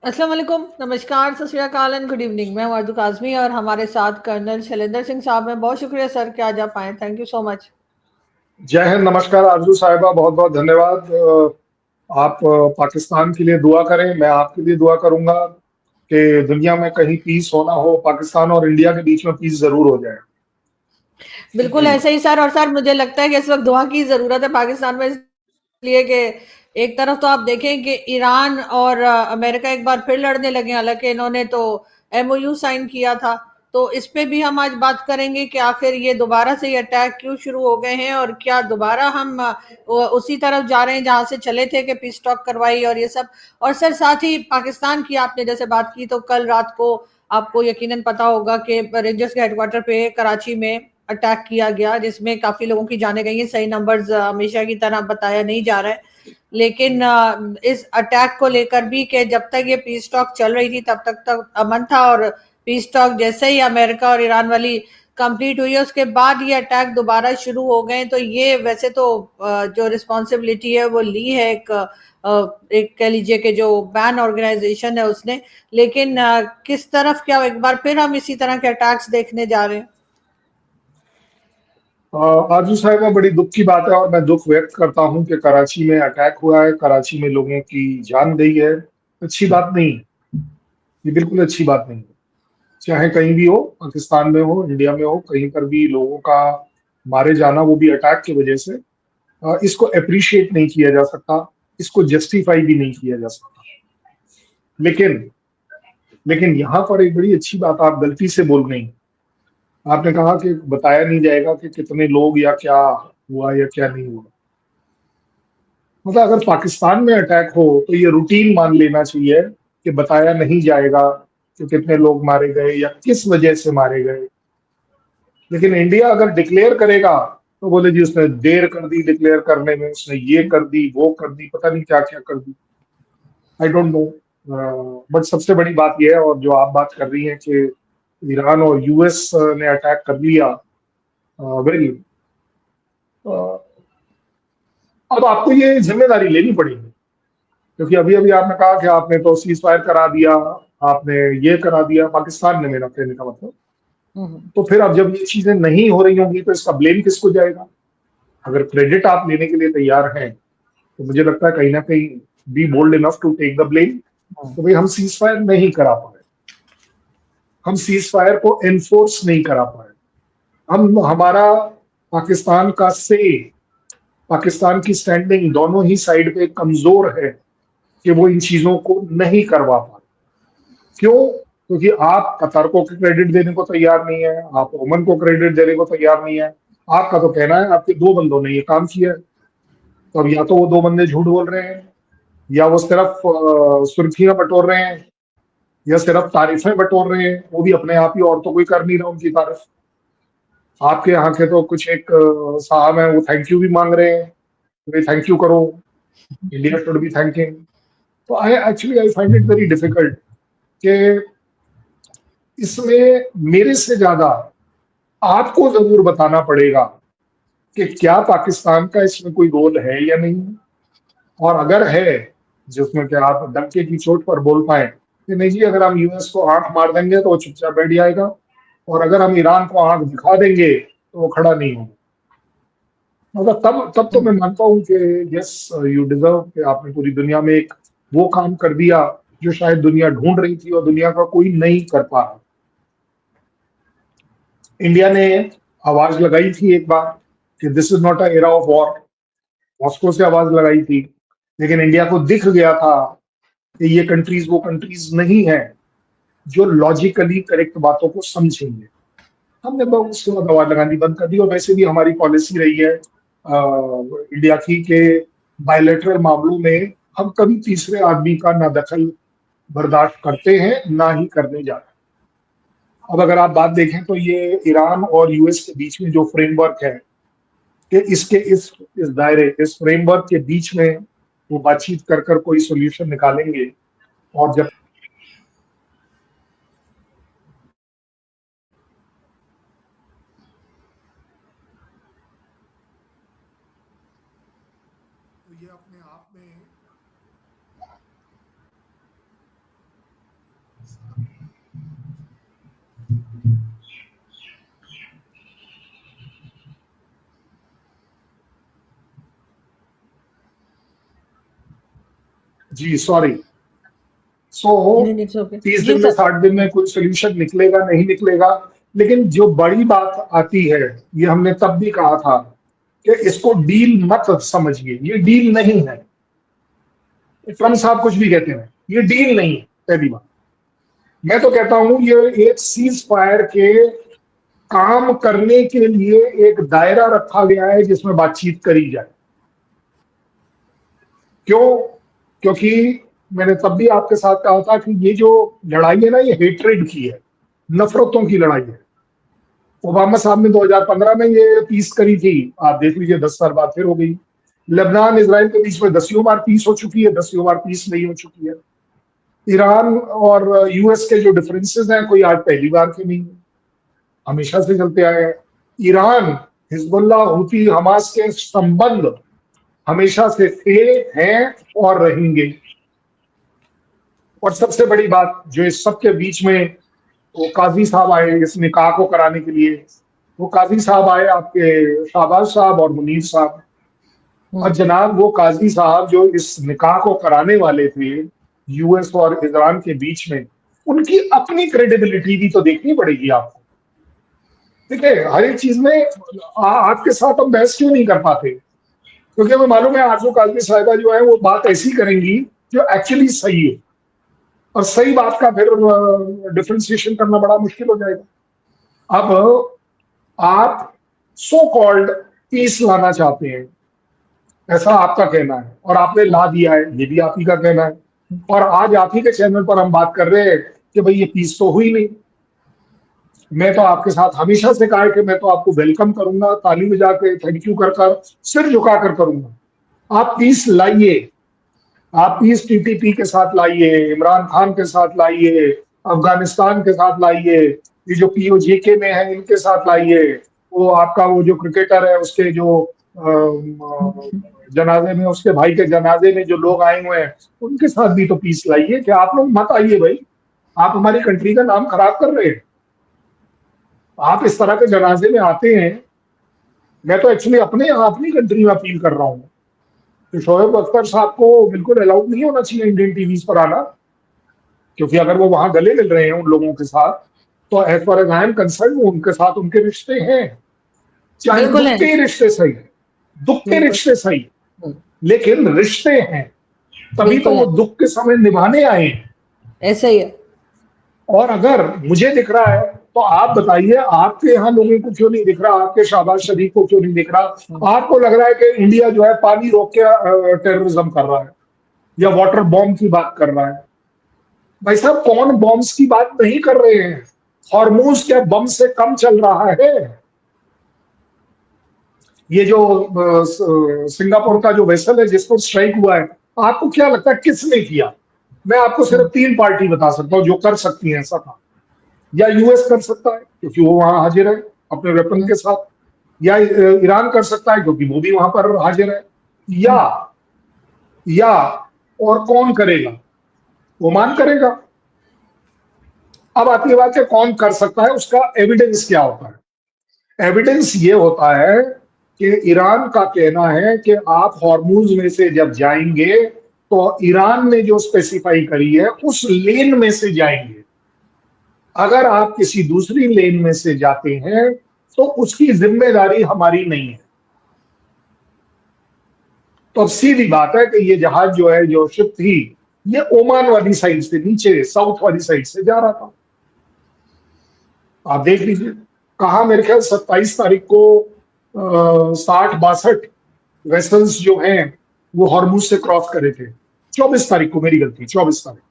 अस्सलाम वालेकुम, नमस्कार, सत श्री अकाल एंड गुड इवनिंग। मैं हूं आरज़ू काज़मी और हमारे साथ कर्नल शैलेंद्र सिंह साहब हैं। बहुत शुक्रिया सर कि आज आप आए। Thank you so much. जय हिंद, नमस्कार आरजू साहिबा, बहुत बहुत धन्यवाद। आप पाकिस्तान के लिए दुआ करें, मैं आपके लिए दुआ करूंगा कि दुनिया में कहीं पीस होना हो, पाकिस्तान और इंडिया के बीच में पीस जरूर हो जाए। बिल्कुल ऐसे ही सर। और सर मुझे लगता है कि इस वक्त दुआ की ज़रूरत है पाकिस्तान में, इसलिए कि एक तरफ तो आप देखें कि ईरान और अमेरिका एक बार फिर लड़ने लगे, हालांकि इन्होंने तो एमओयू साइन किया था। तो इस पे भी हम आज बात करेंगे कि आखिर ये दोबारा से ये अटैक क्यों शुरू हो गए हैं और क्या दोबारा हम उसी तरफ जा रहे हैं जहां से चले थे कि पीस टॉक करवाई और ये सब। और सर साथ ही पाकिस्तान की आपने जैसे बात की, तो कल रात को आपको यकीनन पता होगा कि रेंजर्स के हेडक्वार्टर पे कराची में अटैक किया गया, जिसमें काफी लोगों की जाने गई हैं। सही नंबर्स हमेशा की तरह बताया नहीं जा रहा है, लेकिन इस अटैक को लेकर भी कि जब तक ये पीस टॉक चल रही थी तब तक अमन था, और पीस टॉक जैसे ही अमेरिका और ईरान वाली कंप्लीट हुई है उसके बाद ये अटैक दोबारा शुरू हो गए। तो ये वैसे तो जो रिस्पॉन्सिबिलिटी है वो ली है एक कह लीजिए कि जो बैन ऑर्गेनाइजेशन है उसने, लेकिन किस तरफ क्या एक बार फिर हम इसी तरह के अटैक्स देखने जा रहे हैं? आरजू साहिबा, बड़ी दुख की बात है और मैं दुख व्यक्त करता हूं कि कराची में अटैक हुआ है, कराची में लोगों की जान गई है। अच्छी बात नहीं, ये बिल्कुल अच्छी बात नहीं है। चाहे कहीं भी हो, पाकिस्तान में हो, इंडिया में हो, कहीं पर भी लोगों का मारे जाना, वो भी अटैक की वजह से, इसको अप्रिशिएट नहीं किया जा सकता, इसको जस्टिफाई भी नहीं किया जा सकता। लेकिन लेकिन यहाँ पर एक बड़ी अच्छी बात आप गलती से बोल गई। आपने कहा कि बताया नहीं जाएगा कि कितने लोग या क्या हुआ या क्या नहीं हुआ। मतलब अगर पाकिस्तान में अटैक हो तो ये रूटीन मान लेना चाहिए कि बताया नहीं जाएगा कि कितने लोग मारे गए या किस वजह से मारे गए। लेकिन इंडिया अगर डिक्लेयर करेगा तो बोले जी उसने देर कर दी डिक्लेयर करने में, उसने ये कर दी वो कर दी, पता नहीं क्या क्या कर दी। I don't know. बट सबसे बड़ी बात यह है, और जो आप बात कर रही हैं कि ईरान और यूएस ने अटैक कर लिया, वेल, अब आपको ये जिम्मेदारी लेनी पड़ेगी, क्योंकि अभी अभी आपने कहा कि आपने तो सीज फायर करा दिया, आपने ये करा दिया पाकिस्तान ने, मेरा कहने का मतलब। तो फिर अब जब ये चीजें नहीं हो रही होंगी तो इसका ब्लेम किसको जाएगा? अगर क्रेडिट आप लेने के लिए तैयार हैं तो मुझे लगता है कहीं ना कहीं be bold enough to take the blame. तो भाई हम सीज फायर नहीं करा पाए, हम सीज फायर को एनफोर्स नहीं करा पाए, हम हमारा पाकिस्तान का से पाकिस्तान की स्टैंडिंग दोनों ही साइड पे कमजोर है कि वो इन चीजों को नहीं करवा पा रहे। क्यों? क्योंकि आप कतर को क्रेडिट देने को तैयार नहीं है, आप ओमन को क्रेडिट देने को तैयार नहीं है। आपका तो कहना है आपके दो बंदों ने ये काम किया है। तो अब या तो वो दो बंदे झूठ बोल रहे हैं, या वो सिर्फ सुर्खियां बटोर रहे हैं, या सिर्फ तारीफें बटोर रहे हैं, वो भी अपने आप ही, और तो कोई कर नहीं रहा उनकी तारीफ। आपके यहाँ के तो कुछ एक साहब हैं, वो थैंक यू भी मांग रहे हैं, थैंक यू करो, इंडिया शुड बी थैंकिंग। तो I find it very difficult कि इसमें मेरे से ज्यादा आपको जरूर बताना पड़ेगा कि क्या पाकिस्तान का इसमें कोई रोल है या नहीं, और अगर है जिसमें कि आप डंके की चोट पर बोल पाए कि नहीं जी अगर हम यूएस को आंख मार देंगे तो वो चुपचाप बैठ जाएगा, और अगर हम ईरान को आंख दिखा देंगे तो वो खड़ा नहीं होगा। मतलब तब तो मैं मानता हूँ कि यस, यू डिजर्व, कि आपने पूरी दुनिया में एक वो काम कर दिया जो शायद दुनिया ढूंढ रही थी और दुनिया का कोई नहीं कर पा रहा। इंडिया ने आवाज लगाई थी एक बार कि this is not a era of war, Moscow से आवाज लगाई थी, लेकिन इंडिया को दिख गया था कि ये कंट्रीज वो कंट्रीज नहीं है जो लॉजिकली करेक्ट बातों को समझेंगे। हमने बहुत उसके बाद आवाज लगानी बंद कर दी, और वैसे भी हमारी पॉलिसी रही है इंडिया की के बायलैटरल मामलों में हम कभी तीसरे आदमी का ना दखल बर्दाश्त करते हैं ना ही करने जा रहे। अब अगर आप बात देखें तो ये ईरान और यूएस के बीच में जो फ्रेमवर्क है, कि इसके इस दायरे, इस फ्रेमवर्क के बीच में वो बातचीत कर कर कोई सोल्यूशन निकालेंगे। और जब तो ये अपने आप में जी सॉरी। सो नहीं, it's okay. 30 जी दिन में सर। 60 दिन में कोई सोल्यूशन निकलेगा नहीं निकलेगा, लेकिन जो बड़ी बात आती है, ये हमने तब भी कहा था कि इसको डील मत समझिए, ये डील नहीं है। ट्रम्प साहब कुछ भी कहते हैं, ये डील नहीं है। पहली बात मैं तो कहता हूं ये एक सीज फायर के काम करने के लिए एक दायरा रखा गया है जिसमें बातचीत करी जाए। क्यों? क्योंकि मैंने तब भी आपके साथ कहा था कि ये जो लड़ाई है ना, ये हेट्रेड की है, नफरतों की लड़ाई है। ओबामा साहब ने 2015 में ये पीस करी थी, आप देख लीजिए 10 साल बाद फिर हो गई। लेबनान इसराइल के बीच में 10वीं बार पीस हो चुकी है, 10वीं बार पीस नहीं हो चुकी है। ईरान और यूएस के जो डिफरेंसेस हैं, कोई आज पहली बार के नहीं, हमेशा से चलते आए हैं। ईरान, हिजबुल्लाह, हूती, हमास के संबंध हमेशा से थे, हैं और रहेंगे। और सबसे बड़ी बात जो इस सबके बीच में, वो काजी साहब आए इस निकाह को कराने के लिए। वो काजी साहब आए आपके शाहबाज साहब और मुनीर साहब। और जनाब वो काजी साहब जो इस निकाह को कराने वाले थे यूएस और ईरान के बीच में, उनकी अपनी क्रेडिबिलिटी भी तो देखनी पड़ेगी आपको। ठीक है, हर एक चीज में आपके साथ हम बहस क्यों नहीं कर पाते? क्योंकि हमें मालूम है आरजू काजमी साहिबा जो है वो बात ऐसी करेंगी जो एक्चुअली सही है, और सही बात का फिर डिफरेंशिएशन करना बड़ा मुश्किल हो जाएगा। अब आप सो कॉल्ड पीस लाना चाहते हैं, ऐसा आपका कहना है, और आपने ला दिया है, ये भी आप ही का कहना है। और आज आप ही के चैनल पर हम बात कर रहे हैं कि भाई ये पीस तो हुई नहीं। मैं तो आपके साथ हमेशा से कहा है कि मैं तो आपको वेलकम करूंगा, ताली बजा के थैंक यू कर सिर झुकाकर करूंगा। आप पीस लाइए, आप पीस टीटीपी के साथ लाइए, इमरान खान के साथ लाइए, अफगानिस्तान के साथ लाइए, ये जो पीओजेके में है इनके साथ लाइए, वो आपका वो जो क्रिकेटर है उसके जो जनाजे में, उसके भाई के जनाजे में जो लोग आए हुए हैं उनके साथ भी तो पीस लाइए। कि आप लोग मत आइए भाई, आप हमारी कंट्री का नाम खराब कर रहे हैं। आप इस तरह के जनाजे में आते हैं। मैं तो एक्चुअली अपनी कंट्री में अपील कर रहा हूँ तो शोएब अख्तर साहब को बिल्कुल अलाउड नहीं होना चाहिए इंडियन टीवीज पर आना, क्योंकि अगर वो वहां गले मिल रहे हैं उन लोगों के साथ, तो as far as I am concern उनके साथ उनके रिश्ते हैं, चाहे दुख के रिश्ते सही, दुख के रिश्ते सही, लेकिन रिश्ते हैं, तभी तो वो दुख के समय निभाने आए हैं। ऐसा ही है। और अगर मुझे दिख रहा है तो आप बताइए, आपके यहाँ लोगों को क्यों नहीं दिख रहा? आपके शहबाज शरीफ को क्यों नहीं दिख रहा? आपको लग रहा है कि इंडिया जो है पानी रोक के टेररिज्म कर रहा है या वाटर बॉम्ब की बात कर रहा है। भाई साहब, कौन बॉम्ब्स की बात नहीं कर रहे हैं? हॉर्मूज क्या बम से कम चल रहा है? ये जो सिंगापुर का जो वेसल है जिसको स्ट्राइक हुआ है, आपको क्या लगता है किसने किया? मैं आपको सिर्फ 3 पार्टी बता सकता हूं जो कर सकती हैं ऐसा काम। या यूएस कर सकता है क्योंकि वो वहां हाजिर है अपने वेपन के साथ, या ईरान कर सकता है क्योंकि वो भी वहां पर हाजिर है, या और कौन करेगा? ओमान करेगा। अब आती है बात है कौन कर सकता है, उसका एविडेंस क्या होता है? एविडेंस ये होता है कि ईरान का कहना है कि आप हॉर्मूज में से जब जाएंगे तो ईरान ने जो स्पेसिफाई करी है उस लेन में से जाएंगे। अगर आप किसी दूसरी लेन में से जाते हैं तो उसकी जिम्मेदारी हमारी नहीं है। तो अब सीधी बात है कि ये जहाज जो है, जो शिप थी, ये ओमान वाली साइड से, नीचे साउथ वाली साइड से जा रहा था। आप देख लीजिए कहा, मेरे ख्याल 27 तारीख को 60-62 वेसल्स जो हैं वो हॉर्मूज से क्रॉस करे थे। 24 तारीख को, मेरी गलती, 24 तारीख,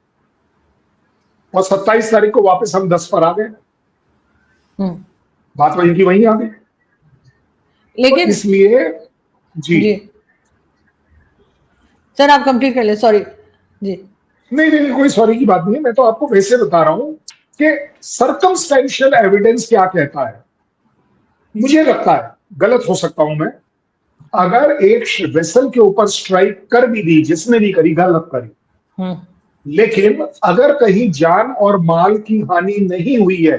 और 27 तारीख को वापस हम 10 पर आ गए। बात वहीं की वहीं आ गई। लेकिन तो इसलिए जी सर आप कंप्लीट कर ले। सॉरी जी। नहीं, कोई सॉरी की बात नहीं है। मैं तो आपको वैसे बता रहा हूं कि सर्कमस्टेंशियल एविडेंस क्या कहता है। मुझे लगता है, गलत हो सकता हूं मैं, अगर एक वेसल के ऊपर स्ट्राइक कर भी दी, जिसने भी करी, गलत करी, लेकिन अगर कहीं जान और माल की हानि नहीं हुई है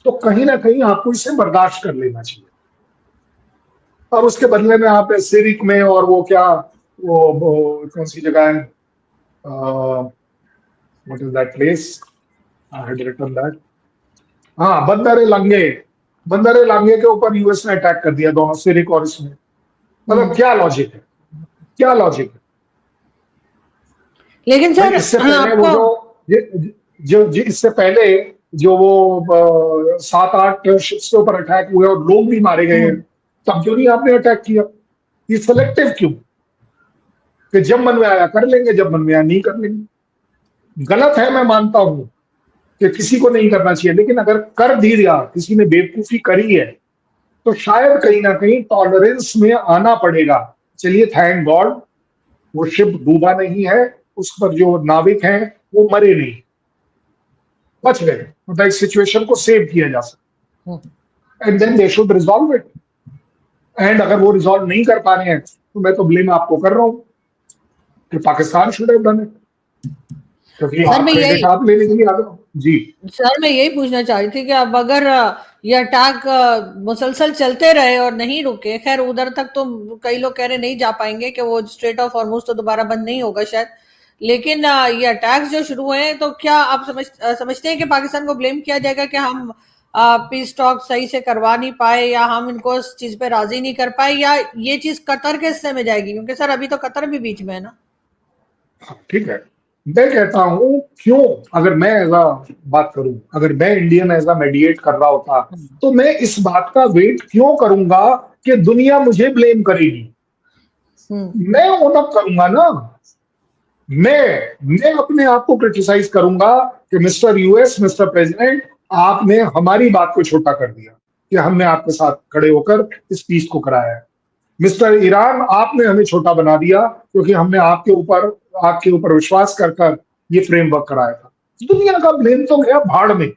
तो कहीं ना कहीं आपको इसे बर्दाश्त कर लेना चाहिए। और उसके बदले में आप सिरिक में और वो क्या वो कौन सी जगह है, what is that place, I had written that, हाँ बंदरे लांगे के ऊपर यूएस ने अटैक कर दिया, दोनों सिरिक और इसमें। मतलब क्या लॉजिक है, क्या लॉजिक है? लेकिन सर इससे पहले वो जो इससे पहले जो वो 7-8 शिप्स के ऊपर अटैक हुए और लोग भी मारे गए हैं, तब क्यों नहीं आपने अटैक किया? ये सिलेक्टिव क्यों कि जब मन में आया कर लेंगे, जब मन में आया नहीं कर लेंगे? गलत है, मैं मानता हूं कि किसी को नहीं करना चाहिए, लेकिन अगर कर दी दिया, किसी ने बेवकूफी करी है, तो शायद कहीं ना कहीं टॉलरेंस में आना पड़ेगा। चलिए थैंक गॉड वो शिप डूबा नहीं है, उस पर जो नाविक हैं वो मरे नहीं, बच गए, मतलब इस सिचुएशन को सेव किया जा सकता। And then they should resolve it. एंड अगर वो रिजॉल्व नहीं कर पा रहे हैं तो मैं तो ब्लेम आपको कर रहा हूं कि Pakistan should have done it, क्योंकि आप क्रेडिट आप लेने के लिए आ गए। जी सर, मैं यही पूछना चाह रही थी कि अब अगर ये अटैक मुसलसल चलते रहे और नहीं रुके, खैर उधर तक तो कई लोग कह रहे नहीं जा पाएंगे कि वो स्ट्रेट ऑफ हॉर्मुज तो दोबारा बंद नहीं होगा शायद, लेकिन ये अटैक्स जो शुरू हुए हैं, तो क्या आप समझते हैं कि पाकिस्तान को ब्लेम किया जाएगा कि हम पीस टॉक सही से करवा नहीं पाए, या हम इनको इस चीज पे राजी नहीं कर पाए, या ये चीज कतर के हिस्से में जाएगी? क्योंकि सर अभी तो कतर भी बीच में है ना। ठीक है, मैं कहता हूं क्यों, अगर मैं ऐसा बात करूं, अगर मैं इंडियन ऐसा मेडिएट कर रहा होता तो मैं इस बात का वेट क्यों करूंगा कि दुनिया मुझे ब्लेम करेगी? मैं ओन अप करूंगा ना, मैं अपने आप को क्रिटिसाइज करूंगा कि मिस्टर यूएस, मिस्टर प्रेसिडेंट, आपने हमारी बात को छोटा कर दिया कि हमने आपके साथ खड़े होकर इस पीस को कराया है। मिस्टर ईरान, आपने हमें छोटा बना दिया क्योंकि हमने आपके ऊपर विश्वास कर ये फ्रेमवर्क कराया था। दुनिया का ब्लेम तो गया भाड़ में,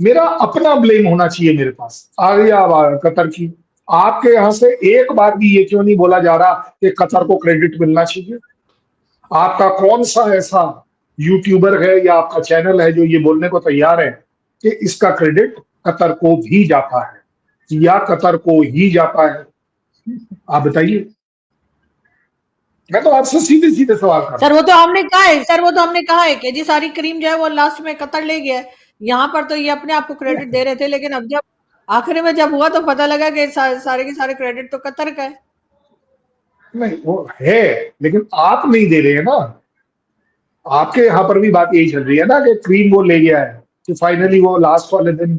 मेरा अपना ब्लेम होना चाहिए मेरे पास। आ गया कतर की, आपके यहां से एक बार भी ये क्यों नहीं बोला जा रहा कि कतर को क्रेडिट मिलना चाहिए? आपका कौन सा ऐसा यूट्यूबर है या आपका चैनल है जो ये बोलने को तैयार है कि इसका क्रेडिट कतर को भी जाता है या कतर को ही जाता है? आप बताइए, मैं तो आपसे सीधे सीधे सवाल कर रहा हूं। सर वो तो हमने कहा है कि जी सारी क्रीम जो है वो लास्ट में कतर ले गया है। यहाँ पर तो ये अपने आप को क्रेडिट दे रहे थे, लेकिन अब जब आखिरी में जब हुआ तो पता लगा कि सारे के सारे क्रेडिट तो कतर का है। नहीं वो है, लेकिन आप नहीं दे रहे हैं ना। आपके यहाँ पर भी बात यही चल रही है ना कि क्रीम वो ले गया है, कि फाइनली वो लास्ट वाले दिन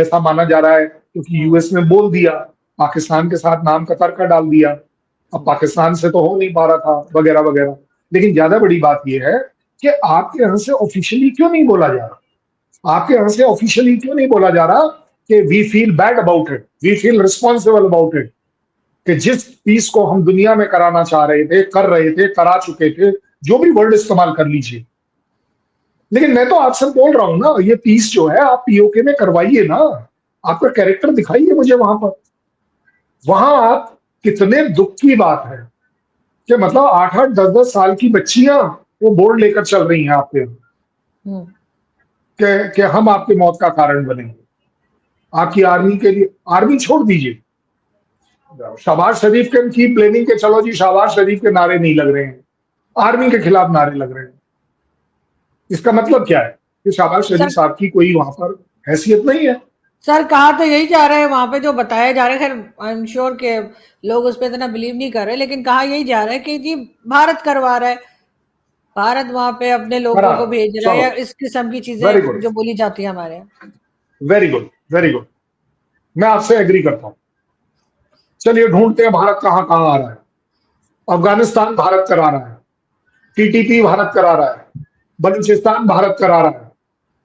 ऐसा माना जा रहा है क्योंकि यूएस ने बोल दिया, पाकिस्तान के साथ नाम कतर का डाल दिया, अब पाकिस्तान से तो हो नहीं पा रहा था वगैरह वगैरह। लेकिन ज्यादा बड़ी बात यह है कि आपके यहाँ से ऑफिशियली क्यों नहीं बोला जा रहा, आपके यहाँ से ऑफिशियली क्यों नहीं बोला जा रहा कि we feel bad about it, we feel responsible about it, कि जिस पीस को हम दुनिया में कराना चाह रहे थे, कर रहे थे, करा चुके थे, जो भी वर्ड इस्तेमाल कर लीजिए। लेकिन मैं तो आपसे बोल रहा हूं ना, ये पीस जो है आप पीओके में करवाइए ना, आपका कैरेक्टर दिखाइए मुझे वहां पर। वहां आप, कितने दुख की बात है कि मतलब 8-8, 10-10 साल की बच्चियां वो बोर्ड लेकर चल रही हैं आपके, कि हम आपकी मौत का कारण बनेंगे। आपकी आर्मी के लिए, आर्मी छोड़ दीजिए, शहबाज शरीफ की प्लानिंग के चलो जी शहबाज शरीफ के नारे नहीं लग रहे हैं, आर्मी के खिलाफ नारे लग रहे हैं। इसका मतलब क्या है कि शहबाज शरीफ साहब की कोई वहां पर हैसियत नहीं है? सर कहा तो यही जा रहा है, वहां पे जो बताया जा रहा है, खैर आई एम श्योर के लोग उस पर इतना बिलीव नहीं कर रहे, लेकिन कहा यही जा रहा है कि जी भारत करवा रहा है, भारत वहां पे अपने लोगों को भेज रहा है, या इस किस्म की चीजें जो बोली जाती है हमारे यहाँ। वेरी गुड, वेरी गुड, मैं आपसे एग्री करता हूं। चलिए ढूंढते हैं भारत कहां कहां आ रहा है। अफगानिस्तान भारत करा रहा है, टीटीपी भारत करा रहा है, बलूचिस्तान भारत करा रहा है,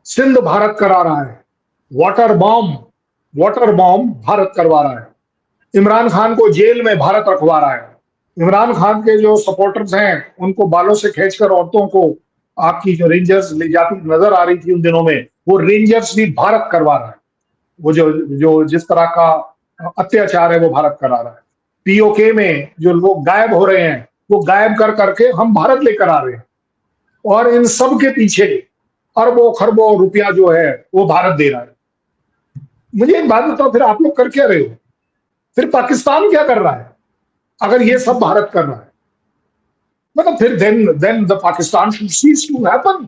सिंध भारत करा रहा है, वाटर बॉम्ब भारत करवा रहा है, इमरान खान को जेल में भारत रखवा रहा है, इमरान खान के जो सपोर्टर्स हैं उनको बालों से खींचकर औरतों को आपकी जो रेंजर्स ले जाती नजर आ रही थी उन दिनों में, वो रेंजर्स भी भारत करवा रहा है। वो जो जिस तरह का अत्याचार है वो भारत करा रहा है। पीओके में जो लोग गायब हो रहे हैं वो गायब कर करके हम भारत लेकर आ रहे हैं। और इन सब के पीछे अरबों खरबों रुपया जो है वो भारत दे रहा है। मुझे एक बात बताओ, फिर आप लोग कर क्या रहे हो? फिर पाकिस्तान क्या कर रहा है अगर ये सब भारत कर रहा है? मतलब फिर then the Pakistan should cease to happen.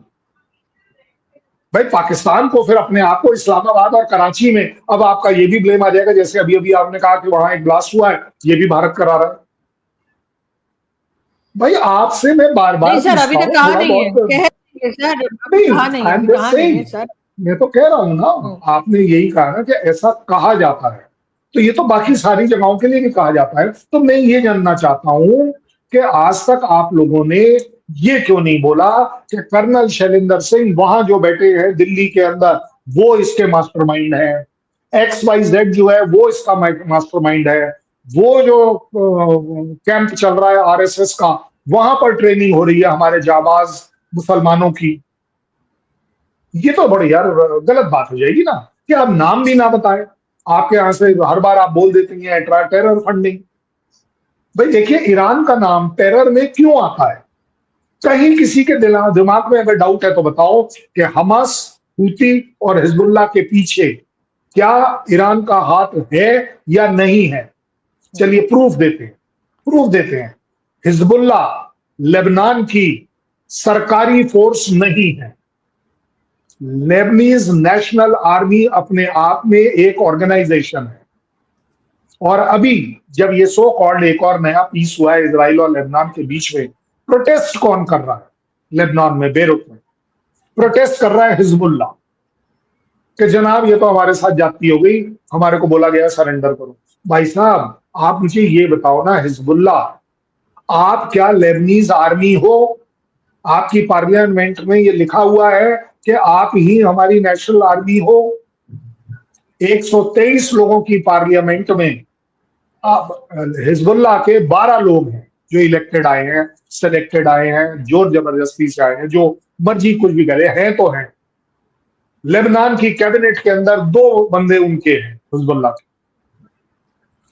भाई पाकिस्तान को फिर अपने आप को इस्लामाबाद और कराची में अब आपका ये भी ब्लेम आ जाएगा, जैसे अभी अभी आपने कहा कि वहां एक ब्लास्ट हुआ है, ये भी भारत करा रहा है। भाई आपसे मैं बार बार नहीं सर, अभी तक कहा नहीं है, सर कहा नहीं है सर। मैं तो कह रहा हूं ना, आपने यही कहा ना कि ऐसा कहा जाता है, तो ये तो बाकी सारी जगहों के लिए भी कहा जाता है। तो मैं ये जानना चाहता हूं कि आज तक आप लोगों ने ये क्यों नहीं बोला कि कर्नल शैलेंद्र सिंह वहां जो बैठे हैं दिल्ली के अंदर वो इसके मास्टरमाइंड है, XYZ जो है वो इसका मास्टरमाइंड है, वो जो कैंप चल रहा है RSS का, वहां पर ट्रेनिंग हो रही है हमारे जाबाज मुसलमानों की। ये तो बड़ी यार गलत बात हो जाएगी ना कि आप नाम भी ना बताएं। आपके यहां से हर बार आप बोल देते हैं टेरर फंडिंग। भाई देखिए, ईरान का नाम टेरर में क्यों आता है? कहीं किसी के दिमाग में अगर डाउट है तो बताओ कि हमास, हूती और हिजबुल्लाह के पीछे क्या ईरान का हाथ है या नहीं है? चलिए प्रूफ देते हैं। हिजबुल्लाह लेबनान की सरकारी फोर्स नहीं है। लेबनीज नेशनल आर्मी अपने आप में एक ऑर्गेनाइजेशन है। और अभी जब ये सो कॉल्ड एक और नया पीस हुआ है इजराइल और लेबनान के बीच में, प्रोटेस्ट कौन कर रहा है? लेबनान में बेरूत में प्रोटेस्ट कर रहा है हिजबुल्लाह कि जनाब ये तो हमारे साथ जाती हो गई, हमारे को बोला गया सरेंडर करो। भाई साहब आप मुझे ये बताओ ना, हिजबुल्लाह आप क्या लेबनीज आर्मी हो? आपकी पार्लियामेंट में ये लिखा हुआ है कि आप ही हमारी नेशनल आर्मी हो। 123 लोगों की पार्लियामेंट में हिजबुल्लाह के 12 लोग हैं जो इलेक्टेड आए हैं, सिलेक्टेड आए हैं, जोर जबरदस्ती से आए हैं, जो मर्जी कुछ भी करे हैं तो हैं। लेबनान की कैबिनेट के अंदर 2 बंदे उनके हैं हिजबुल्लाह के।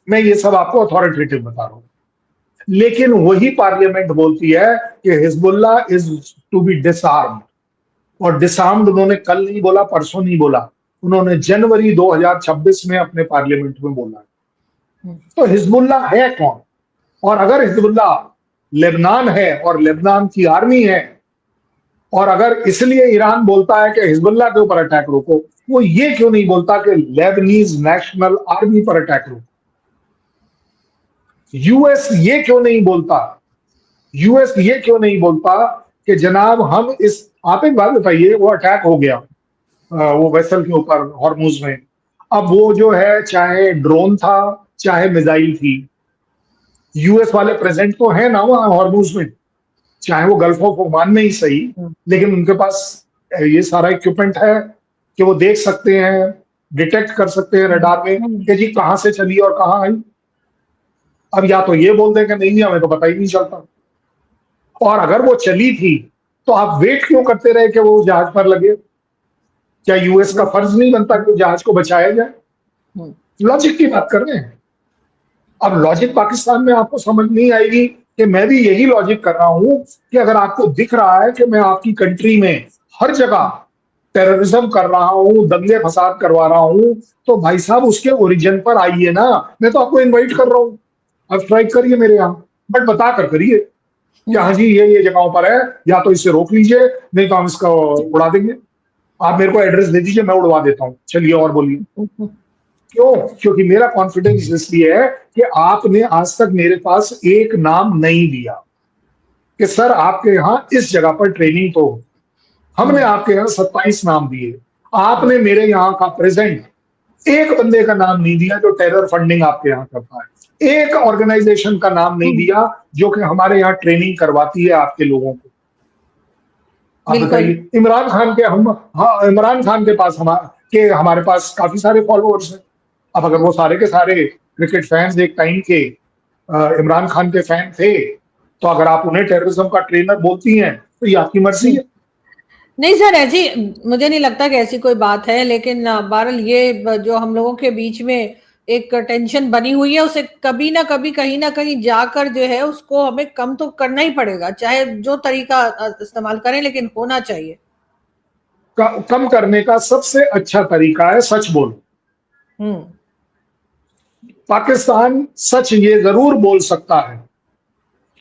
मैं ये सब आपको अथॉरिटेटिव बता रहा हूं, लेकिन वही पार्लियामेंट बोलती है कि Hezbollah is to be disarmed. और डिसआर्म्ड उन्होंने कल नहीं बोला, परसों नहीं बोला, उन्होंने जनवरी 2026 में अपने पार्लियामेंट में बोला है। तो हिजबुल्लाह है कौन? और अगर हिजबुल्लाह लेबनान है और लेबनान की आर्मी है, और अगर इसलिए ईरान बोलता है कि हिजबुल्लाह के ऊपर अटैक रोको, वो ये क्यों नहीं बोलता कि लेबनीज नेशनल आर्मी पर अटैक रोको? यूएस ये क्यों नहीं बोलता? यूएस ये क्यों नहीं बोलता कि जनाब हम इस, आप एक बात बताइए, वो अटैक हो गया वो वेसल के ऊपर हॉर्मुज में, अब वो जो है चाहे ड्रोन था चाहे मिसाइल थी, यूएस वाले प्रेजेंट तो है ना वहां हॉर्मुज में, चाहे वो गल्फ ऑफ ओमान में ही सही, लेकिन उनके पास ये सारा इक्विपमेंट है कि वो देख सकते हैं, डिटेक्ट कर सकते हैं रडार में कि जी कहां से चली और कहां आई। अब या तो ये बोल दें कि नहीं हमें तो पता ही नहीं चलता, और अगर वो चली थी तो आप वेट क्यों करते रहे कि वो जहाज पर लगे? क्या यूएस का फर्ज नहीं बनता कि जहाज को बचाया जाए? लॉजिक की बात कर रहे हैं। अब लॉजिक पाकिस्तान में आपको समझ नहीं आएगी कि मैं भी यही लॉजिक कर रहा हूं कि अगर आपको दिख रहा है कि मैं आपकी कंट्री में हर जगह टेररिज्म कर रहा हूं, दंगे फसाद करवा रहा हूं, तो भाई साहब उसके ओरिजिन पर आइए ना। मैं तो आपको इनवाइट कर रहा हूं, अब स्ट्राइक करिए मेरे यहाँ, बट बता कर करिए कि हाँ जी ये जगहों पर है, या तो इसे रोक लीजिए नहीं तो हम इसको उड़ा देंगे। आप मेरे को एड्रेस दे दीजिए, मैं उड़वा देता हूँ। चलिए और बोलिए। क्यों? क्योंकि मेरा कॉन्फिडेंस इसलिए है कि आपने आज तक मेरे पास एक नाम नहीं दिया कि सर आपके यहाँ इस जगह पर ट्रेनिंग तो हो। हमने आपके यहाँ 27 नाम दिए, आपने मेरे यहाँ का प्रेजेंट एक बंदे का नाम नहीं दिया जो टेरर फंडिंग आपके यहाँ करता है, एक ऑर्गेनाइजेशन का नाम नहीं दिया जो कि हमारे यहाँ ट्रेनिंग करवाती है आपके लोगों को। आप बताइए, इमरान खान के पास हमारे पास काफी सारे फॉलोअर्स हैं। अब अगर वो सारे के सारे क्रिकेट फैंस एक टाइम के इमरान खान के फैन थे, तो अगर आप उन्हें टेररिज्म का ट्रेनर बोलती हैं तो ये आपकी मर्जी है। नहीं सर, ऐसी मुझे नहीं लगता कि ऐसी कोई बात है, लेकिन बहरहाल ये जो हम लोगों के बीच में एक टेंशन बनी हुई है, उसे कभी ना कभी कहीं ना कहीं जाकर जो है उसको हमें कम तो करना ही पड़ेगा, चाहे जो तरीका इस्तेमाल करें, लेकिन होना चाहिए। कम करने का सबसे अच्छा तरीका है सच बोलो। हम्म। पाकिस्तान सच ये जरूर बोल सकता है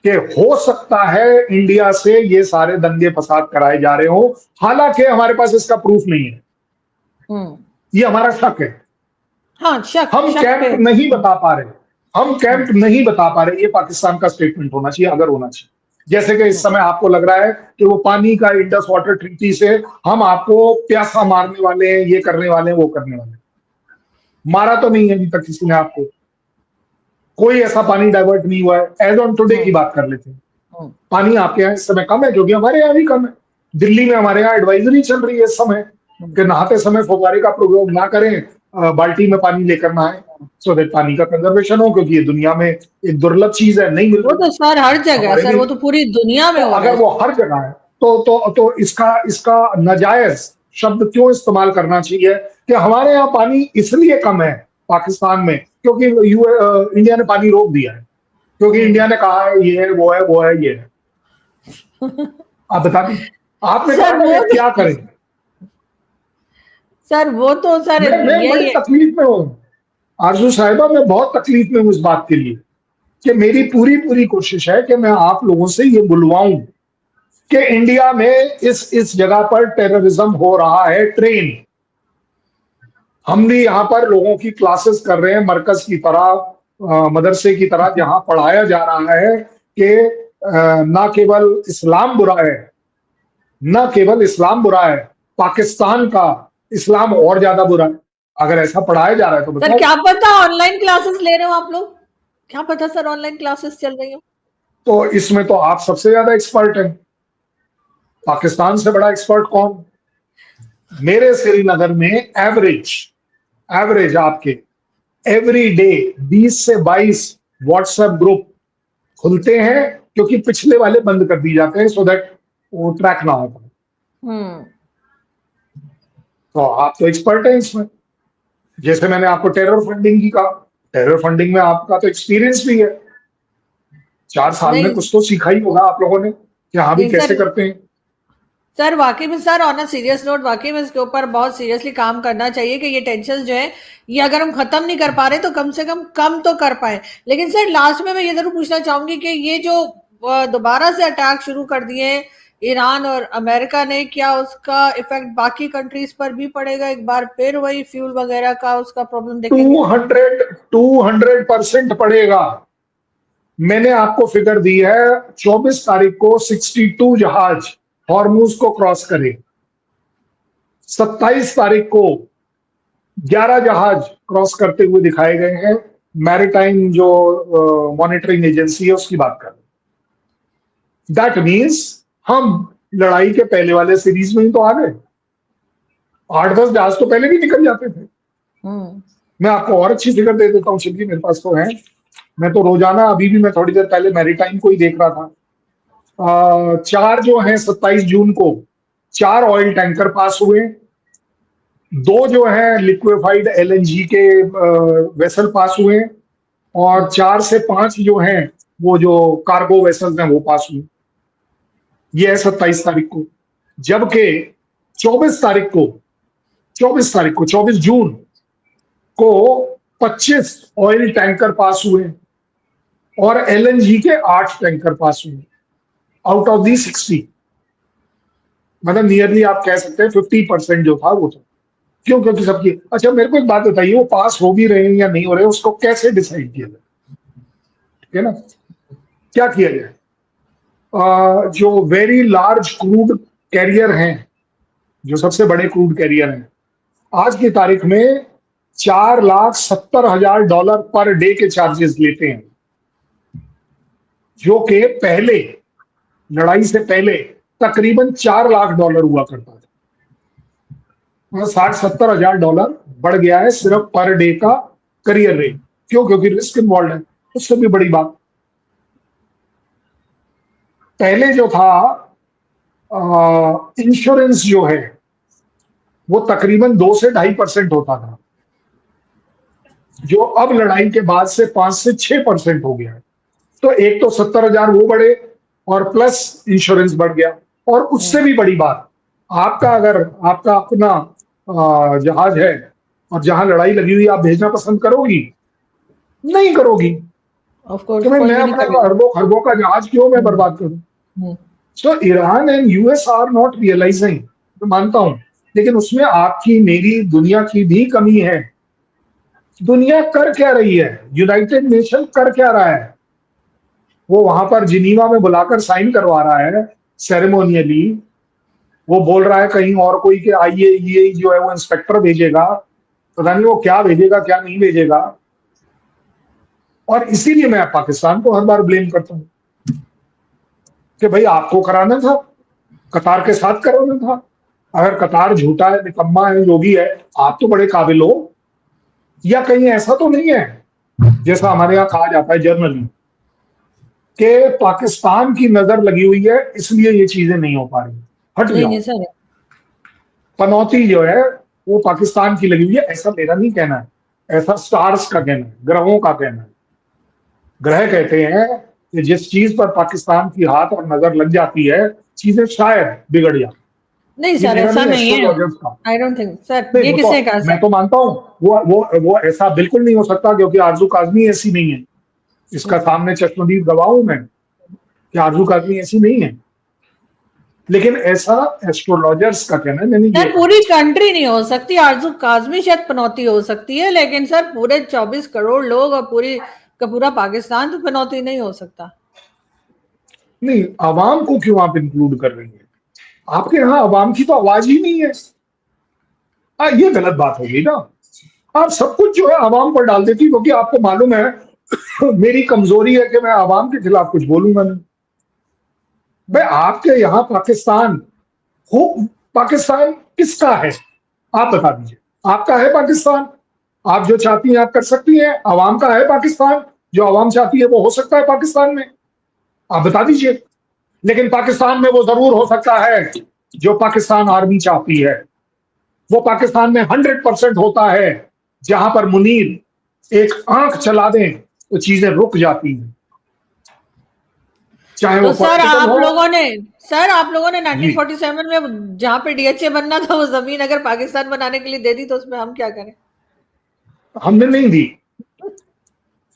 कि हो सकता है इंडिया से ये सारे दंगे फसाद कराए जा रहे हो, हालांकि हमारे पास इसका प्रूफ नहीं है, हम्म। ये हमारा शक है। हाँ, शक हम शक पे। कैंप नहीं बता पा रहे, हम कैंप नहीं बता पा रहे, ये पाकिस्तान का स्टेटमेंट होना चाहिए अगर होना चाहिए। जैसे कि इस समय आपको लग रहा है कि वो पानी का इंडस वाटर ट्रीटी से हम आपको प्यासा मारने वाले हैं, ये करने वाले हैं, वो करने वाले हैं। मारा तो नहीं है अभी तक किसी ने आपको, कोई ऐसा पानी डाइवर्ट नहीं हुआ है। एज ऑन टुडे की बात कर लेते हैं, पानी आपके यहाँ इस समय कम है क्योंकि हमारे यहाँ भी कम है। दिल्ली में हमारे यहाँ एडवाइजरी चल रही है इस समय कि नहाते समय फुव्वारे का प्रयोग ना करें, बाल्टी में पानी लेकर नहाएं, सो दैट पानी का कंजर्वेशन हो, क्योंकि ये दुनिया में एक दुर्लभ चीज है, नहीं मिल वो तो सर हर जगह है सर, वो तो पूरी दुनिया में तो हो रहा अगर है। वो हर जगह है तो इसका नाजायज शब्द क्यों इस्तेमाल करना चाहिए कि हमारे यहाँ पानी इसलिए कम है पाकिस्तान में क्योंकि इंडिया ने पानी रोक दिया है, क्योंकि इंडिया ने कहा है ये है वो है वो है ये है। आप बता दें, आपने कहा सर था वो कि क्या करें। सर वो तो सर मैं बड़ी यही है। तकलीफ में हूँ आरजू साहिबा, मैं बहुत तकलीफ में हूँ इस बात के लिए कि मेरी पूरी पूरी कोशिश है कि मैं आप लोगों से ये बुलवाऊं कि इंडिया में इस जगह पर टेररिज्म हो रहा है ट्रेन। हम भी यहाँ पर लोगों की क्लासेस कर रहे हैं मरकज की तरह, मदरसे की तरह, जहां पढ़ाया जा रहा है कि ना केवल इस्लाम बुरा है, ना केवल इस्लाम बुरा है, पाकिस्तान का इस्लाम और ज्यादा बुरा है। अगर ऐसा पढ़ाया जा रहा है तो सर बताओ। क्या पता ऑनलाइन क्लासेस ले रहे हो आप लोग, क्या पता सर ऑनलाइन क्लासेस चल रही हो। तो इसमें तो आप सबसे ज्यादा एक्सपर्ट हैं, पाकिस्तान से बड़ा एक्सपर्ट कौन। मेरे श्रीनगर में एवरेज एवरेज आपके एवरी डे 20 से 22 व्हाट्सएप ग्रुप खुलते हैं, क्योंकि पिछले वाले बंद कर दिए जाते हैं सो दैट वो ट्रैक ना हो पाए। तो आप तो एक्सपर्ट हैं इसमें। जैसे मैंने आपको टेरर फंडिंग की कहा, टेरर फंडिंग में आपका तो एक्सपीरियंस भी है, 4 साल में नहीं कुछ तो सीखा ही होगा आप लोगों ने कि हाँ भी नहीं कैसे सर, करते हैं। सर वाकई में sir on a serious note, वाकई में इसके ऊपर बहुत सीरियसली काम करना चाहिए कि ये टेंशन जो है ये अगर हम खत्म नहीं कर पा रहे तो कम से कम तो कर पाए। लेकिन सर लास्ट में मैं ये जरूर पूछना चाहूंगी कि ये जो दोबारा से अटैक शुरू कर दिए ईरान और अमेरिका ने, क्या उसका इफेक्ट बाकी कंट्रीज पर भी पड़ेगा? एक बार फिर वही फ्यूल वगैरह का उसका प्रॉब्लम देखेंगे? 200% पड़ेगा। मैंने आपको फिगर दी है, 24 तारीख को 62 जहाज हॉर्मुज को क्रॉस करे, 27 तारीख को 11 जहाज क्रॉस करते हुए दिखाए गए हैं। मैरिटाइम जो मॉनिटरिंग एजेंसी है उसकी बात कर, दैट मीन्स हम लड़ाई के पहले वाले सीरीज में ही तो आ गए। 8-10 जहाज तो पहले भी निकल जाते थे। मैं आपको और अच्छी फिगर दे देता हूँ, चलिए मेरे पास तो है, मैं तो रोजाना अभी भी मैं थोड़ी देर पहले मैरीटाइम को ही देख रहा था। 4 जो है 27 जून को 4 ऑयल टैंकर पास हुए, 2 जो है लिक्विफाइड एलएनजी के वेसल पास हुए, और 4 से 5 जो हैं वो जो कार्गो वेसल्स हैं वो पास हुए। ये है 27 तारीख को। जबकि 24 तारीख को 24 जून को 25 ऑयल टैंकर पास हुए और एलएनजी के 8 टैंकर पास हुए आउट ऑफ दी 60। मतलब नियरली आप कह सकते हैं 50% जो था वो था। क्यों? क्योंकि सबकी। अच्छा मेरे को एक बात बताइए, वो पास हो भी रहे हैं या नहीं हो रहे, उसको कैसे डिसाइड किया जाए? ठीक है ना, क्या किया जाए? जो वेरी लार्ज क्रूड कैरियर हैं, जो सबसे बड़े क्रूड कैरियर हैं, आज की तारीख में $4,70,000 पर डे के चार्जेस लेते हैं, जो कि पहले लड़ाई से पहले तकरीबन $4 लाख हुआ करता था। 60-70 हजार $, बढ़ गया है सिर्फ पर डे का करियर रेट। क्यों? क्योंकि रिस्क इन्वॉल्व है। उससे भी बड़ी बात, पहले जो था इंश्योरेंस जो है वो तकरीबन 2 से 2.5% होता था। जो अब लड़ाई के बाद से 5 से 6% हो गया है। तो एक तो 70,000 वो बढ़े और प्लस इंश्योरेंस बढ़ गया। और उससे भी बड़ी बात, आपका अगर आपका अपना जहाज है और जहां लड़ाई लगी हुई, आप भेजना पसंद करोगी? नहीं करोगी। ऑफ कोर्स, तो मैं कोई भी नहीं अपना करेगा। अरबों खरबों का जहाज क्यों मैं बर्बाद करूं? So Iran and US are not realising, मैं मानता हूं, लेकिन उसमें आपकी, मेरी, दुनिया की भी कमी है। दुनिया कर क्या रही है? यूनाइटेड नेशन कर क्या रहा है? वो वहां पर जिनीवा में बुलाकर साइन करवा रहा है सेरेमोनियली। वो बोल रहा है कहीं और कोई कि आईएईए जो है वो इंस्पेक्टर भेजेगा, पता नहीं वो क्या भेजेगा क्या नहीं भेजेगा। और इसीलिए मैं पाकिस्तान को हर बार ब्लेम करता हूं कि भाई आपको कराना था, कतार के साथ कराना था। अगर कतार झूठा है, निकम्मा है, जो भी है, आप तो बड़े काबिल हो। या कहीं ऐसा तो नहीं है जैसा हमारे यहाँ कहा जाता है जर्नली कि पाकिस्तान की नजर लगी हुई है इसलिए ये चीजें नहीं हो पा रही, हट नहीं जाओ। नहीं सर, पनौती जो है वो पाकिस्तान की लगी हुई है, ऐसा मेरा नहीं कहना है, ऐसा स्टार्स का कहना है, ग्रहों का कहना है। ग्रह कहते हैं कि जिस चीज पर पाकिस्तान की हाथ और नजर लग जाती है, चीजें शायद बिगड़ जाती। नहीं ये सर, मेरा ऐसा नहीं, नहीं है। एस्ट्रोलॉजर्स का। आई डोंट थिंक सर, नहीं, ये वो किसने तो कहा मैं सर? तो मानता हूं वो ऐसा बिल्कुल नहीं हो सकता, क्योंकि आरजू काजमी ऐसी नहीं है। इसका सामने चश्मदीद गवाह हूं मैं कि आरजू काजमी ऐसी नहीं है। लेकिन ऐसा एस्ट्रोलॉजर्स का कहना है, मैंने ये सर पूरी कंट्री नहीं हो सकती, आरजू काजमी शायद पनौती हो सकती है, लेकिन सर पूरे 24 करोड़ लोग और पूरी का पूरा पाकिस्तान तो पनौती नहीं हो सकता। नहीं, आवाम को क्यों आप इंक्लूड कर रही हैं? आपके यहाँ आवाम की तो आवाज ही नहीं है। ये गलत बात होगी ना। आप सब कुछ जो है आवाम पर डाल देती, क्योंकि आपको मालूम है मेरी कमजोरी है कि मैं आवाम के खिलाफ कुछ बोलूंगा नहीं। भाई आपके यहाँ पाकिस्तान हो, पाकिस्तान किसका है? आप बता दीजिए। आपका है पाकिस्तान, आप जो चाहती हैं आप कर सकती हैं। आवाम का है पाकिस्तान, जो आवाम चाहती है वो हो सकता है पाकिस्तान में, आप बता दीजिए। लेकिन पाकिस्तान में वो जरूर हो सकता है जो पाकिस्तान आर्मी चाहती है। वो पाकिस्तान में 100% होता है। जहां पर मुनीर एक आंख चला दें तो चीजें रुक जाती हैं, चाहे तो वो सर पॉलिटिकल हो। आप लोगों ने जी, 1947 में जहां पे डीएचए बनना था वो जमीन अगर पाकिस्तान बनाने के लिए दे दी तो उसमें हम क्या करें? हमने नहीं दी।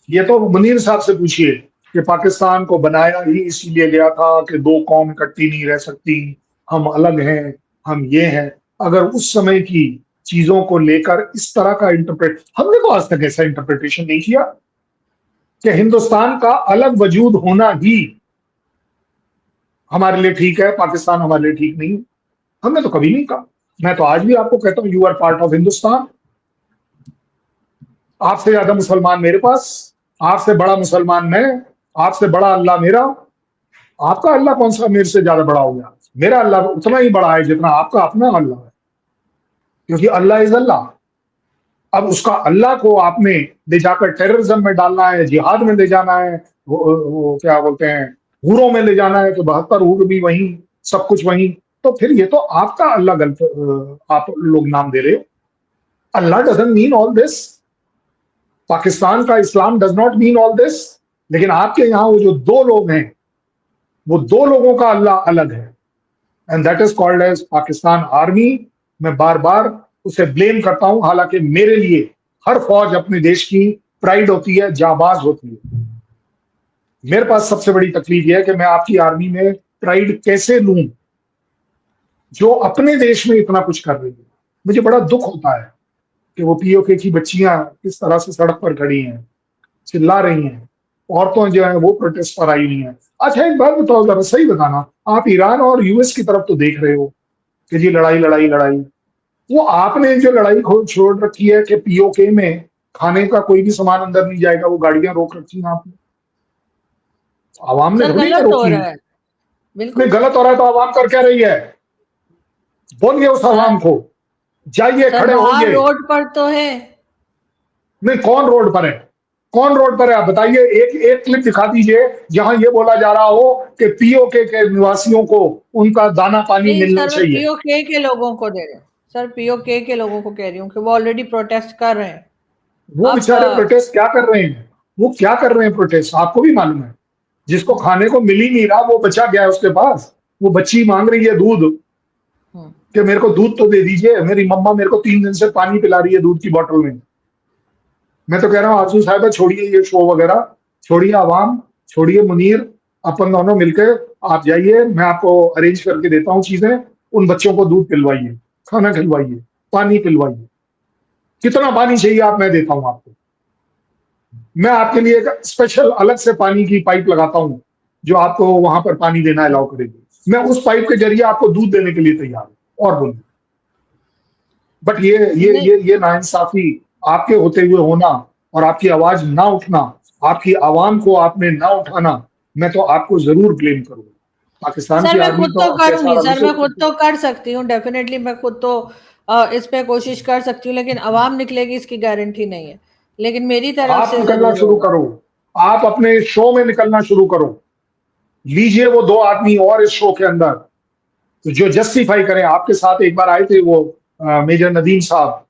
ये तो मुनीर साहब से पूछिए कि पाकिस्तान को बनाया ही इसीलिए गया था कि दो कौम इकट्ठी नहीं रह सकती, हम अलग हैं, हम ये हैं। अगर उस समय की चीजों को लेकर इस तरह का इंटरप्रेट, हमने तो आज तक ऐसा इंटरप्रिटेशन नहीं किया कि हिंदुस्तान का अलग वजूद होना ही हमारे लिए ठीक है, पाकिस्तान हमारे लिए ठीक नहीं। हमने तो कभी नहीं कहा। मैं तो आज भी आपको कहता हूं, you are part of Hindustan. आपसे ज्यादा मुसलमान मेरे पास, आपसे बड़ा मुसलमान मैं, आपसे बड़ा अल्लाह मेरा। आपका अल्लाह कौन सा मेरे से ज्यादा बड़ा हो गया? मेरा अल्लाह उतना ही बड़ा है जितना आपका अपना अल्लाह है, क्योंकि अल्लाह इज अल्लाह। अब उसका अल्लाह को आपने ले जाकर टेररिज्म में डालना है, जिहाद में ले जाना है, वो क्या बोलते हैं, हूरों में ले जाना है, तो 72 हूर भी वहीं, सब कुछ वहीं। तो फिर ये तो आपका अल्लाह गलत आप लोग नाम दे रहे हो। अल्लाह doesn't mean all this. Pakistan का इस्लाम does not mean all this. लेकिन आपके यहाँ वो जो दो लोग हैं, वो दो लोगों का अल्लाह अलग है, and that is called as Pakistan army. मैं बार बार उसे ब्लेम करता हूं, हालांकि मेरे लिए हर फौज अपने देश की प्राइड होती है, जाबाज होती है। मेरे पास सबसे बड़ी तकलीफ यह है कि मैं आपकी आर्मी में प्राइड कैसे लूं जो अपने देश में इतना कुछ कर रही है। मुझे बड़ा दुख होता है कि वो पीओके की बच्चियां किस तरह से सड़क पर खड़ी हैं, चिल्ला रही हैं। औरतों जो है वो प्रोटेस्ट पर आई हुई हैं। अच्छा एक बात बताओ, जरा सही बताना, आप ईरान और यूएस की तरफ तो देख रहे हो कि जी लड़ाई लड़ाई लड़ाई। वो आपने जो लड़ाई छोड़ रखी है कि पीओके में खाने का कोई भी सामान अंदर नहीं जाएगा, वो गाड़ियां रोक रखी हैं आपने। आवाम ने सर थोड़ी ना गलत हो रोकी। रहा है, नहीं, बिल्कुल। गलत हो रहा है तो आवाम कर क्या रही है? बोलिए उस सर आवाम को, जाइए सर खड़े बाहर होइए। रोड पर तो है। नहीं, कौन रोड पर है? कौन रोड पर है? आप बताइए, एक एक क्लिप दिखा दीजिए जहां ये बोला जा रहा हो कि पीओके के निवासियों को उनका दाना पानी नहीं मिलना सर, मैं चाहिए। पीओके के लोगों को दे रही हूँ सर, पीओके के लोगों को कह रही हूँ कि वो ऑलरेडी प्रोटेस्ट कर रहे हैं। वो बेचारे प्रोटेस्ट क्या कर रहे हैं, वो क्या कर रहे हैं प्रोटेस्ट, आपको भी मालूम है। जिसको खाने को मिल ही नहीं रहा वो बचा गया है उसके पास, वो बच्ची मांग रही है दूध कि मेरे को दूध तो दे दीजिए, मेरी मम्मा मेरे को 3 दिन से पानी पिला रही है दूध की बोतल में। मैं तो कह रहा हूँ आरजू साहिबा छोड़िए ये शो वगैरह, छोड़िए आवाम, छोड़िए मुनीर, अपन दोनों मिलकर आप जाइए, मैं आपको अरेंज करके देता हूँ चीजें, उन बच्चों को दूध पिलवाइए, खाना खिलवाइए, पानी पिलवाइए, कितना पानी चाहिए आप, मैं देता हूं आपको। मैं आपके लिए एक स्पेशल अलग से पानी की पाइप लगाता हूं जो आपको वहां पर पानी देना अलाउ करेगी। मैं उस पाइप के जरिए आपको दूध देने के लिए तैयार हूं। और बोलिए, बट ये नाइंसाफी आपके होते हुए होना और आपकी आवाज ना उठना, आपकी आवाम को आपने ना उठाना, मैं तो आपको जरूर ब्लेम करूंगा। पाकिस्तान की मैं आर्मी खुद तो करूंगी सर, मैं खुद तो कर सकती हूँ डेफिनेटली, मैं खुद तो इस पे कोशिश कर सकती हूँ, लेकिन आवाम निकलेगी इसकी गारंटी नहीं है। लेकिन मेरी तरफ से निकलना शुरू करो, आप अपने शो में निकलना शुरू करो, लीजिए वो 2 आदमी और इस शो के अंदर तो जो जस्टिफाई करें। आपके साथ एक बार आए थे वो मेजर नदीम साहब,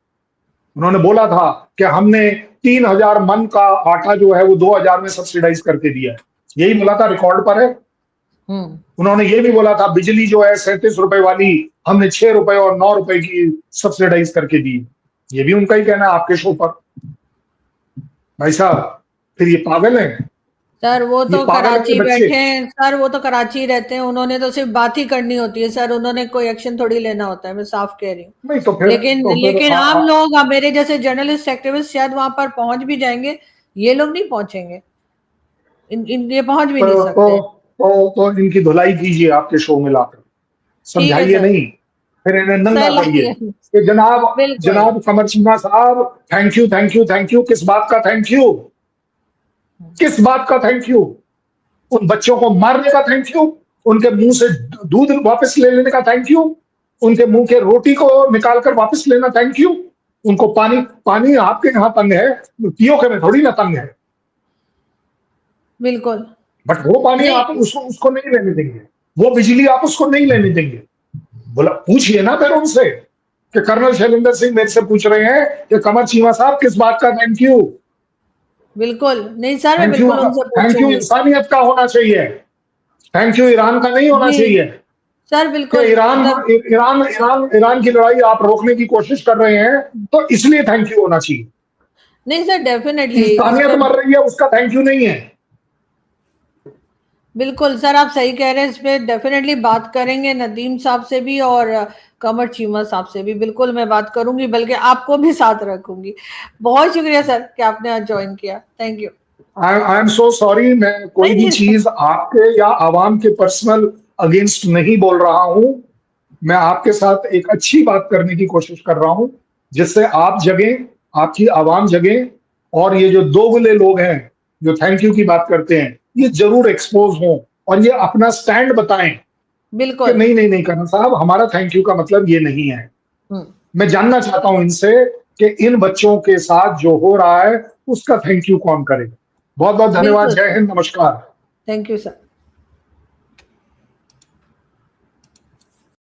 उन्होंने बोला था कि हमने 3000 मन का आटा जो है वो 2000 में सब्सिडाइज करके दिया है, यही बोला था, रिकॉर्ड पर है। उन्होंने ये भी बोला था बिजली जो है 37 रुपए वाली हमने 6 रुपए और 9 रुपए की सब्सिडाइज करके दी, ये भी उनका ही कहना है आपके शो पर। भाई साहब फिर ये पागल है सर, वो तो कराची बैठे हैं सर, वो तो कराची रहते हैं, उन्होंने तो सिर्फ बात ही करनी होती है सर, उन्होंने कोई एक्शन थोड़ी लेना होता है, मैं साफ कह रही हूँ। तो लेकिन आम लोग, मेरे जैसे जर्नलिस्ट एक्टिविस्ट शायद वहां पर पहुंच भी जाएंगे, ये लोग नहीं पहुंचेंगे, ये पहुंच भी नहीं सकते। तो इनकी धुलाई कीजिए आपके शो में लाकर, समझाइए नहीं, फिर इन्हें नंगा करिए कि जनाब कमर चीमा साहब thank you thank you thank you. किस बात का थैंक यू, किस बात का थैंक यू? उन बच्चों को मारने का थैंक यू, उनके मुंह से दूध वापस ले लेने का थैंक यू, उनके मुंह के रोटी को निकालकर वापस लेना थैंक यू, उनको पानी आपके यहाँ तंग है, पीओके में थोड़ी ना तंग है। बिल्कुल, बट वो पानी आप उसको नहीं लेने देंगे, वो बिजली आप उसको नहीं लेने देंगे। बोला पूछिए ना फिर उनसे कि कर्नल शैलेंद्र सिंह मेरे से पूछ रहे हैं कि कमर चीमा साहब किस बात का थैंक यू? बिल्कुल नहीं सर, मैं बिल्कुल उनसे पूछूंगी। थैंक यू इंसानियत का होना चाहिए, थैंक यू ईरान का नहीं होना चाहिए सर। बिल्कुल, ईरान की लड़ाई आप रोकने की कोशिश कर रहे हैं तो इसलिए थैंक यू होना चाहिए। नहीं सर, डेफिनेटली इंसानियत मर रही है उसका थैंक यू नहीं है। बिल्कुल सर, आप सही कह रहे हैं, इस पे डेफिनेटली बात करेंगे नदीम साहब से भी और कमर चीमा साहब से भी, बिल्कुल मैं बात करूंगी, बल्कि आपको भी साथ रखूंगी। बहुत शुक्रिया सर कि आपने आज ज्वाइन किया, thank you. I am so sorry, मैं कोई भी चीज आपके या आवाम के पर्सनल अगेंस्ट नहीं बोल रहा हूं, मैं आपके साथ एक अच्छी बात करने की कोशिश कर रहा हूं जिससे आप जगें, आपकी आवाम जगे, और ये जो दोगले लोग हैं जो थैंक यू की बात करते हैं ये जरूर एक्सपोज हों और ये अपना स्टैंड बताएं। बिल्कुल नहीं कर्नल साहब, हमारा थैंक यू का मतलब ये नहीं है। मैं जानना चाहता हूं इनसे कि इन बच्चों के साथ जो हो रहा है उसका थैंक यू कौन करेगा। बहुत बहुत धन्यवाद, जय हिंद, नमस्कार। Thank you sir.